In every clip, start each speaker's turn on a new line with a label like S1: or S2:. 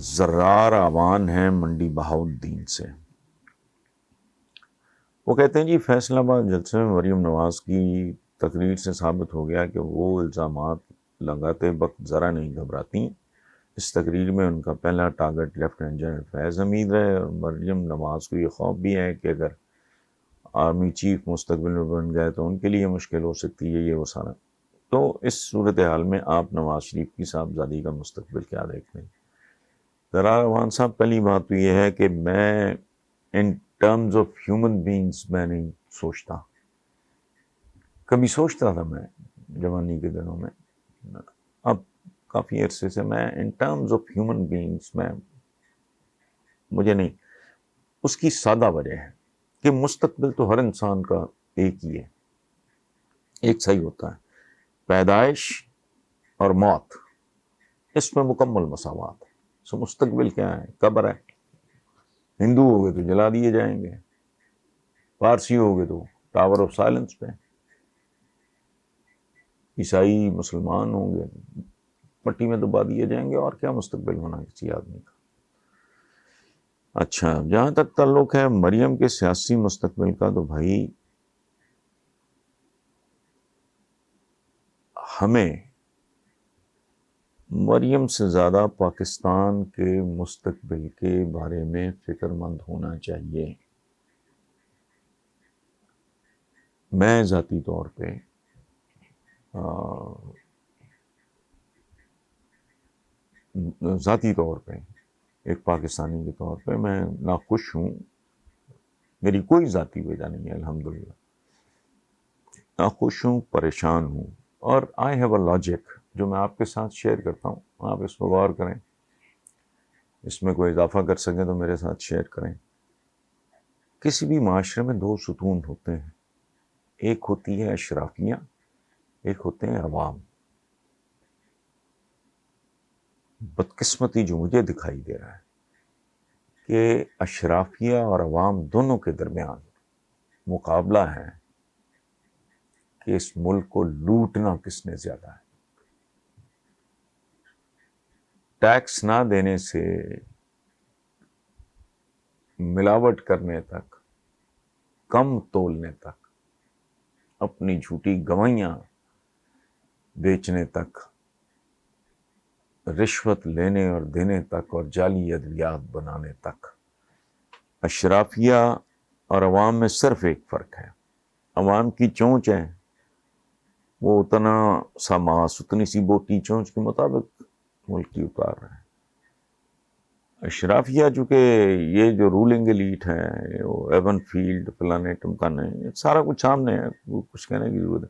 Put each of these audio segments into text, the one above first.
S1: زرار آوان ہیں منڈی بہاؤالدین سے. وہ کہتے ہیں جی فیصل آباد جلسے میں مریم نواز کی تقریر سے ثابت ہو گیا کہ وہ الزامات لگاتے وقت ذرا نہیں گھبراتی. اس تقریر میں ان کا پہلا ٹارگٹ لیفٹیننٹ جنرل فیض حمید ہے، اور مریم نواز کو یہ خوف بھی ہے کہ اگر آرمی چیف مستقبل میں بن گئے تو ان کے لیے مشکل ہو سکتی ہے یہ وہ سارا. تو اس صورتحال میں آپ نواز شریف کی صاحبزادی کا مستقبل کیا دیکھتے ہیں؟ زرار آوان صاحب، پہلی بات تو یہ ہے کہ میں in terms of human beings میں نہیں سوچتا. کبھی سوچتا تھا میں جوانی کے دنوں میں، اب کافی عرصے سے میں in terms of human beings میں مجھے نہیں. اس کی سادہ وجہ ہے کہ مستقبل تو ہر انسان کا ایک ہی ہے، ایک صحیح ہوتا ہے، پیدائش اور موت، اس میں مکمل مساوات ہے. سو مستقبل کیا ہے؟ قبر ہے. ہندو ہو گئے تو جلا دیے جائیں گے، پارسی ہو گئے تو ٹاور آف سائلنس پہ، عیسائی مسلمان ہوں گے پٹی میں دبا دیے جائیں گے. اور کیا مستقبل ہونا کسی آدمی کا؟ اچھا، جہاں تک تعلق ہے مریم کے سیاسی مستقبل کا، تو بھائی ہمیں مریم سے زیادہ پاکستان کے مستقبل کے بارے میں فکر مند ہونا چاہیے. میں ذاتی طور پہ ایک پاکستانی کے طور پہ میں ناخوش ہوں. میری کوئی ذاتی وجہ نہیں ہے الحمدللہ. ناخوش ہوں، پریشان ہوں، اور آئی ہیو اے لاجک جو میں آپ کے ساتھ شیئر کرتا ہوں. آپ اس پر غور کریں، اس میں کوئی اضافہ کر سکیں تو میرے ساتھ شیئر کریں. کسی بھی معاشرے میں دو ستون ہوتے ہیں، ایک ہوتی ہے اشرافیہ، ایک ہوتے ہیں عوام. بدقسمتی جو مجھے دکھائی دے رہا ہے کہ اشرافیہ اور عوام دونوں کے درمیان مقابلہ ہے کہ اس ملک کو لوٹنا کس نے زیادہ ہے. ٹیکس نہ دینے سے ملاوٹ کرنے تک، کم تولنے تک، اپنی جھوٹی گوائیاں بیچنے تک، رشوت لینے اور دینے تک، اور جعلی ادویات بنانے تک. اشرافیہ اور عوام میں صرف ایک فرق ہے، عوام کی چونچ ہے وہ اتنا سا ماس، اتنی سی بوٹی چونچ کے مطابق ملک کی اتار رہے ہیں. اشرافیہ چونکہ یہ جو رولنگ ایلیٹ ہے، ایون فیلڈ فلانے ٹمکانے، سارا کچھ سامنے ہے، کچھ کہنے کی ضرورت ہے.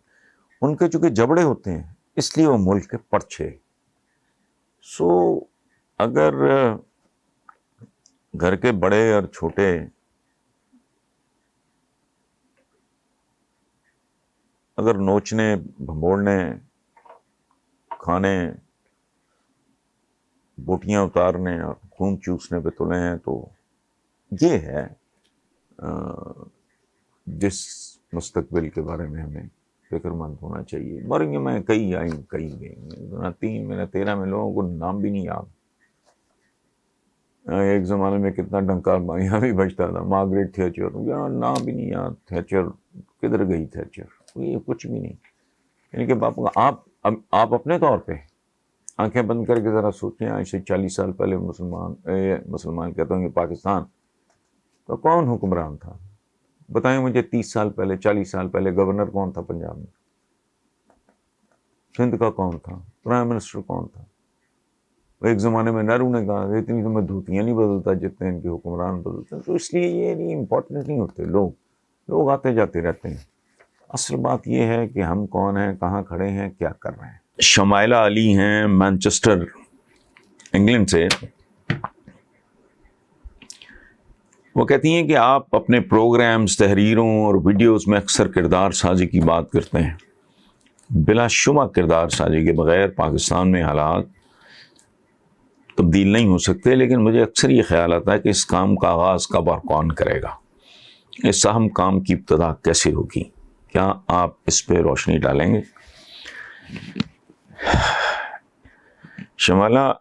S1: ان کے چونکہ جبڑے ہوتے ہیں اس لیے وہ ملک کے پرچھے. سو اگر گھر کے بڑے اور چھوٹے اگر نوچنے، بھموڑنے، کھانے، بوٹیاں اتارنے اور خون چوسنے پہ تلے ہیں، تو یہ ہے جس مستقبل کے بارے میں ہمیں فکر مند ہونا چاہیے. مریم میں کئی آئیں، کئی گئیں، 2003 13 میں لوگوں کو نام بھی نہیں یاد. ایک زمانے میں کتنا ڈنکا یہاں بھی بجتا تھا، مارگریٹ تھیچر، نام بھی نہیں یاد. تھیچر کدھر گئی؟ تھیچر یہ کچھ بھی نہیں. یعنی کہ آپ اپنے طور پہ آنکھیں بند کر کے ذرا سوچیں، آج سے 40 سال پہلے مسلمان کہتا ہوں کہ پاکستان تو کون حکمران تھا؟ بتائیں مجھے. 30 سال پہلے، 40 سال پہلے گورنر کون تھا پنجاب میں؟ سندھ کا کون تھا؟ پرائم منسٹر کون تھا؟ ایک زمانے میں نہرو نے کہا کہ اتنی تو میں دھوتیاں نہیں بدلتا جتنے ان کے حکمران بدلتے ہیں. تو اس لیے یہ نہیں امپورٹنٹ نہیں ہوتے لوگ آتے جاتے رہتے ہیں. اصل بات یہ ہے کہ ہم کون ہیں، کہاں کھڑے ہیں، کیا کر رہے ہیں. شمائلہ علی ہیں مانچسٹر انگلینڈ سے. وہ کہتی ہیں کہ آپ اپنے پروگرامز، تحریروں اور ویڈیوز میں اکثر کردار سازی کی بات کرتے ہیں. بلا شبہ کردار سازی کے بغیر پاکستان میں حالات تبدیل نہیں ہو سکتے، لیکن مجھے اکثر یہ خیال آتا ہے کہ اس کام کا آغاز کب اور کون کرے گا، اس اہم کام کی ابتدا کیسے ہوگی؟ کیا آپ اس پہ روشنی ڈالیں گے؟ شمالہ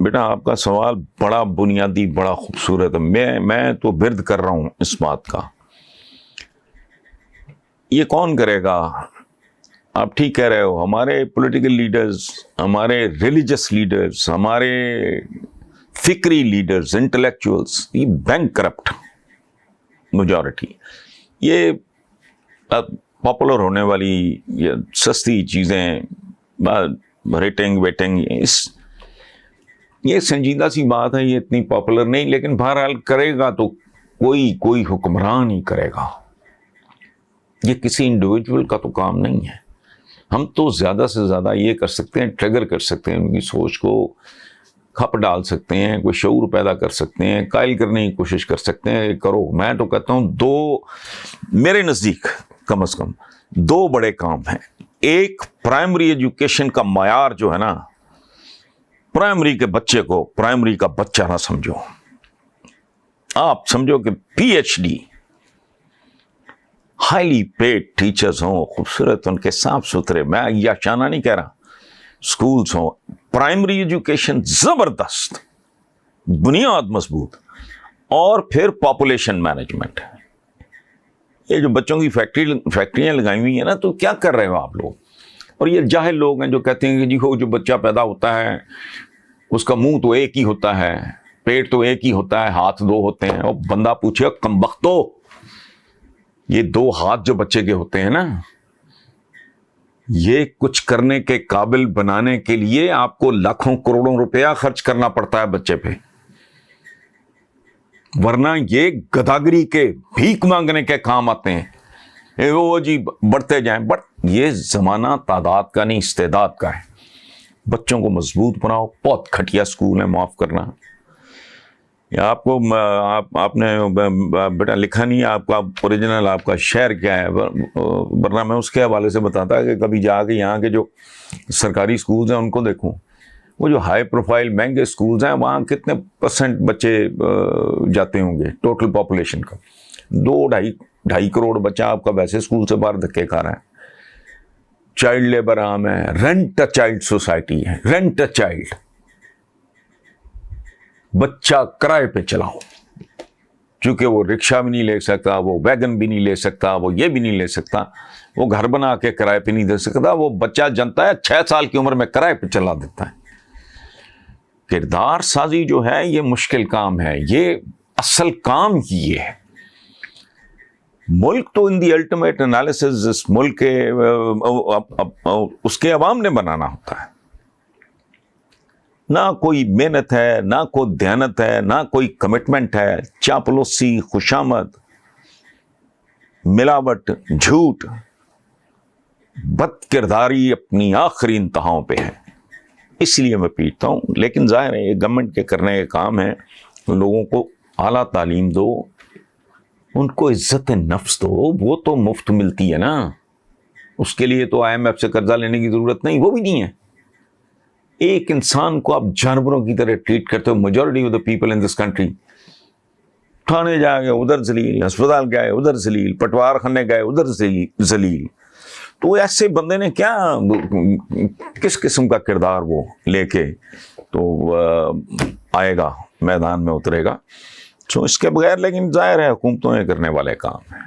S1: بیٹا آپ کا سوال بڑا بنیادی، بڑا خوبصورت ہے. میں تو برد کر رہا ہوں اس بات کا. یہ کون کرے گا؟ آپ ٹھیک کہہ رہے ہو، ہمارے پولیٹیکل لیڈرز، ہمارے ریلیجس لیڈرز، ہمارے فکری لیڈرز، انٹلیکچوئلز، یہ بینک کرپٹ میجورٹی، یہ پاپولر ہونے والی یہ سستی چیزیں، ریٹنگ ویٹنگ، یہ سنجیدہ سی بات ہے، یہ اتنی پاپولر نہیں، لیکن بہرحال کرے گا تو کوئی حکمران ہی کرے گا. یہ کسی انڈیویجول کا تو کام نہیں ہے. ہم تو زیادہ سے زیادہ یہ کر سکتے ہیں، ٹریگر کر سکتے ہیں، ان کی سوچ کو کھپ ڈال سکتے ہیں، کوئی شعور پیدا کر سکتے ہیں، قائل کرنے کی کوشش کر سکتے ہیں. کرو. میں تو کہتا ہوں میرے نزدیک کم از کم 2 بڑے کام ہیں. ایک، پرائمری ایجوکیشن کا معیار جو ہے نا، پرائمری کے بچے کو پرائمری کا بچہ نہ سمجھو. آپ سمجھو کہ P H D highly paid teachers ہوں، خوبصورت، ان کے صاف ستھرے، میں یہ شانہ نہیں کہہ رہا، سکولز ہوں، پرائمری ایجوکیشن زبردست، بنیاد مضبوط، اور پھر پاپولیشن مینجمنٹ. یہ جو بچوں کی فیکٹریاں لگائی ہوئی ہیں نا، تو کیا کر رہے ہو آپ لوگ؟ اور یہ جاہل لوگ ہیں جو کہتے ہیں کہ جی وہ جو بچہ پیدا ہوتا ہے اس کا منہ تو ایک ہی ہوتا ہے، پیٹ تو ایک ہی ہوتا ہے، ہاتھ 2 ہوتے ہیں. اور بندہ پوچھے کمبختو، یہ 2 ہاتھ جو بچے کے ہوتے ہیں نا، یہ کچھ کرنے کے قابل بنانے کے لیے آپ کو لاکھوں کروڑوں روپیہ خرچ کرنا پڑتا ہے بچے پہ، ورنہ یہ گداگری کے، بھیک مانگنے کے کام آتے ہیں. وہ جی بڑھتے جائیں، بٹ یہ زمانہ تعداد کا نہیں، استعداد کا ہے. بچوں کو مضبوط بناؤ. بہت گھٹیا سکول ہے، معاف کرنا. آپ کو آپ نے بیٹا لکھا نہیں ہے آپ کا اوریجنل، آپ کا شہر کیا ہے، ورنہ میں اس کے حوالے سے بتاتا کہ کبھی جا کے یہاں کے جو سرکاری سکولز ہیں ان کو دیکھوں. وہ جو ہائی پروفائل مہنگے سکولز ہیں وہاں کتنے % بچے جاتے ہوں گے ٹوٹل پاپولیشن کا؟ 2-2.5 کروڑ بچہ آپ کا ویسے سکول سے باہر دھکے کھا رہا ہے. چائلڈ لیبر عام ہے، رینٹ اے چائلڈ سوسائٹی ہے، رینٹ اے چائلڈ. بچہ کرائے پہ چلاؤ، چونکہ وہ رکشہ بھی نہیں لے سکتا، وہ ویگن بھی نہیں لے سکتا، وہ یہ بھی نہیں لے سکتا، وہ گھر بنا کے کرائے پہ نہیں دے سکتا. وہ بچہ جنتا ہے 6 سال کی عمر میں کرائے پہ چلا دیتا ہے. کردار سازی جو ہے یہ مشکل کام ہے، یہ اصل کام ہی یہ ہے. ملک تو ان دی الٹیمیٹ انالیسز اس ملک کے اس کے عوام نے بنانا ہوتا ہے. نہ کوئی محنت ہے، نہ کوئی دیانت ہے، نہ کوئی کمٹمنٹ ہے. چاپلوسی، خوشامد، ملاوٹ، جھوٹ، بد کرداری اپنی آخری انتہاؤں پہ ہے. اس لیے میں پیٹتا ہوں. لیکن ظاہر ہے یہ گورنمنٹ کے کرنے کے کام ہے. لوگوں کو اعلیٰ تعلیم دو، ان کو عزت نفس دو. وہ تو مفت ملتی ہے نا، اس کے لیے تو IMF سے قرضہ لینے کی ضرورت نہیں، وہ بھی نہیں ہے. ایک انسان کو آپ جانوروں کی طرح ٹریٹ کرتے ہو. Majority of the people in this country, تھانے جا گئے ادھر ذلیل، ہسپتال گئے ادھر ذلیل، پٹوار خانے گئے ادھر ذلیل. تو ایسے بندے نے کیا، کس قسم کا کردار وہ لے کے تو آئے گا، میدان میں اترے گا. سو اس کے بغیر، لیکن ظاہر ہے حکومتوں نے کرنے والے کام ہیں.